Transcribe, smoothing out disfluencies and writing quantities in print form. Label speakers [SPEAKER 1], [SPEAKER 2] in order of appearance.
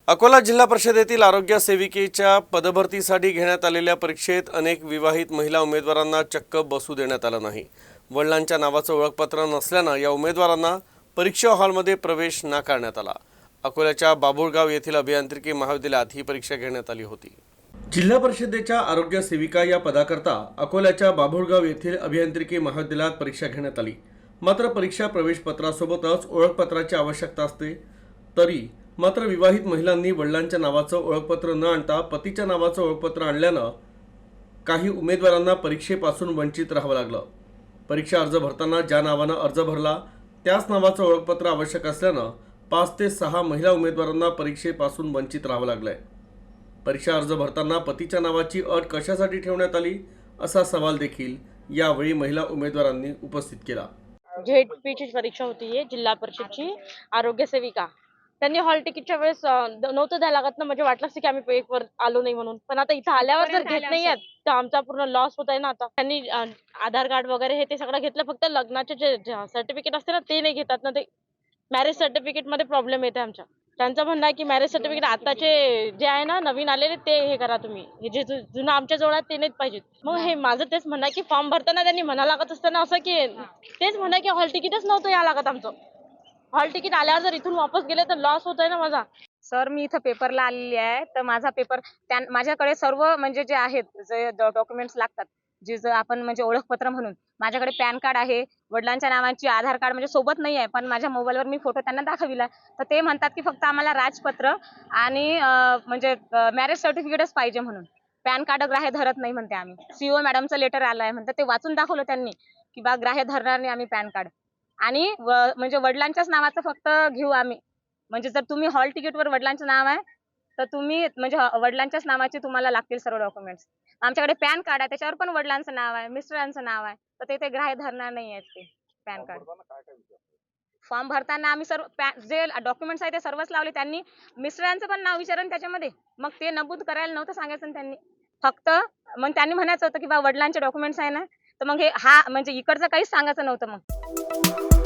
[SPEAKER 1] अकोला जिल्हा परिषदेतील आरोग्य सेविकेच्या पदभरतीसाठी घेण्यात आलेल्या परीक्षेत अनेक विवाहित महिला उमेदवारांना चक्क बसू देण्यात आलं नाही। वडिलांच्या नावाचं ओळखपत्र नसल्यानं या उमेदवारांना परीक्षा हॉलमध्ये प्रवेश नाकारण्यात आला। अकोल्याच्या बाभुळगाव येथील अभियांत्रिकी महाविद्यालयात ही परीक्षा घेण्यात आली होती। जिल्हा परिषदेच्या आरोग्य सेविका या पदाकरता अकोल्याच्या बाभुळगाव येथील अभियांत्रिकी महाविद्यालयात परीक्षा घेण्यात आली। मात्र परीक्षा प्रवेशपत्रासोबतच ओळखपत्राची आवश्यकता असते। तरी मात्र विवाहित महिलांनी वडिलांच्या नावाचं ओळखपत्र न आणता पतीच्या नावाचं ओळखपत्र आणल्यानं काही उमेदवारांना परीक्षेपासून वंचित राहावं लागलं। परीक्षा अर्ज भरताना ज्या नावानं अर्ज भरला त्याच नावाचं ओळखपत्र आवश्यक असल्यानं 5 ते 6 महिला उमेदवारांना परीक्षेपासून वंचित राहावं लागलंय। परीक्षा अर्ज भरताना पतीच्या नावाची अट कशासाठी ठेवण्यात आली असा सवाल देखील यावेळी महिला उमेदवारांनी उपस्थित केला।
[SPEAKER 2] झेडपीची परीक्षा होती जिल्हा परिषदची आरोग्य सेविका। त्यांनी हॉल तिकीटच्या वेळेस नव्हतं द्यायला लागत ना, म्हणजे वाटलं की आम्ही पेपर आलो नाही म्हणून। पण आता इथं आल्यावर जर घेत नाहीयेत तर आमचा पूर्ण लॉस होत आहे ना। आता त्यांनी आधार कार्ड वगैरे हे ते सगळं घेतलं, फक्त लग्नाचे जे सर्टिफिकेट असते ना ते नाही घेतात ना। ते मॅरेज सर्टिफिकेट मध्ये प्रॉब्लेम येते आमच्या। त्यांचं म्हणणं आहे की मॅरेज सर्टिफिकेट आताचे जे आहे ना नवीन आलेले ते हे करा तुम्ही, हे जे जुनं आमच्या जवळ आहे ते नाहीच पाहिजेत। मग हे माझं तेच म्हणणं आहे की फॉर्म भरताना त्यांनी म्हणा लागत असताना असं की तेच म्हणणं की हॉल तिकीटच नव्हतं या लागत आमचं। हॉल तिकीट आल्यावर जर इथून वापस गेले तर लॉस होतोय ना माझा।
[SPEAKER 3] सर मी इथं पेपरला आलेली आहे, तर माझा पेपर माझ्याकडे सर्व म्हणजे जे आहेत जे डॉक्युमेंट्स लागतात, जे आपण म्हणजे ओळखपत्र म्हणून माझ्याकडे पॅन कार्ड आहे, वडिलांच्या नावाची आधार कार्ड म्हणजे सोबत नाही आहे, पण माझ्या मोबाईलवर मी फोटो त्यांना दाखविला। तर ते म्हणतात की फक्त आम्हाला राजपत्र आणि म्हणजे मॅरेज सर्टिफिकेटच पाहिजे म्हणून, पॅन कार्ड ग्राह्य धरत नाही म्हणते आम्ही। सीओ मॅडमचं लेटर आलंय म्हणतात, ते वाचून दाखवलं त्यांनी की बा ग्राह्य धरणार नाही आम्ही पॅन कार्ड, आणि म्हणजे वडिलांच्याच नावाचं फक्त घेऊ आम्ही। म्हणजे जर तुम्ही हॉल तिकीटवर वडिलांचं नाव आहे तर तुम्ही म्हणजे वडिलांच्याच नावाचे तुम्हाला लागतील सर्व डॉक्युमेंट्स। आमच्याकडे पॅन कार्ड आहे, त्याच्यावर पण वडिलांचं नाव आहे, मिस्टरांचं नाव आहे, तर ते ग्राह्य धरणार नाही आहेत ते पॅन कार्ड। फॉर्म भरताना आम्ही सर्व जे डॉक्युमेंट्स आहे ते सर्वच लावले। त्यांनी मिस्टरांचं पण नाव विचारलं त्याच्यामध्ये, मग ते नमूद करायला नव्हतं सांगायचं ना त्यांनी। फक्त मग त्यांनी म्हणायचं होतं की बा वडिलांचे डॉक्युमेंट्स आहे ना, तर मग हे म्हणजे इकडचं काहीच सांगायचं नव्हतं मग।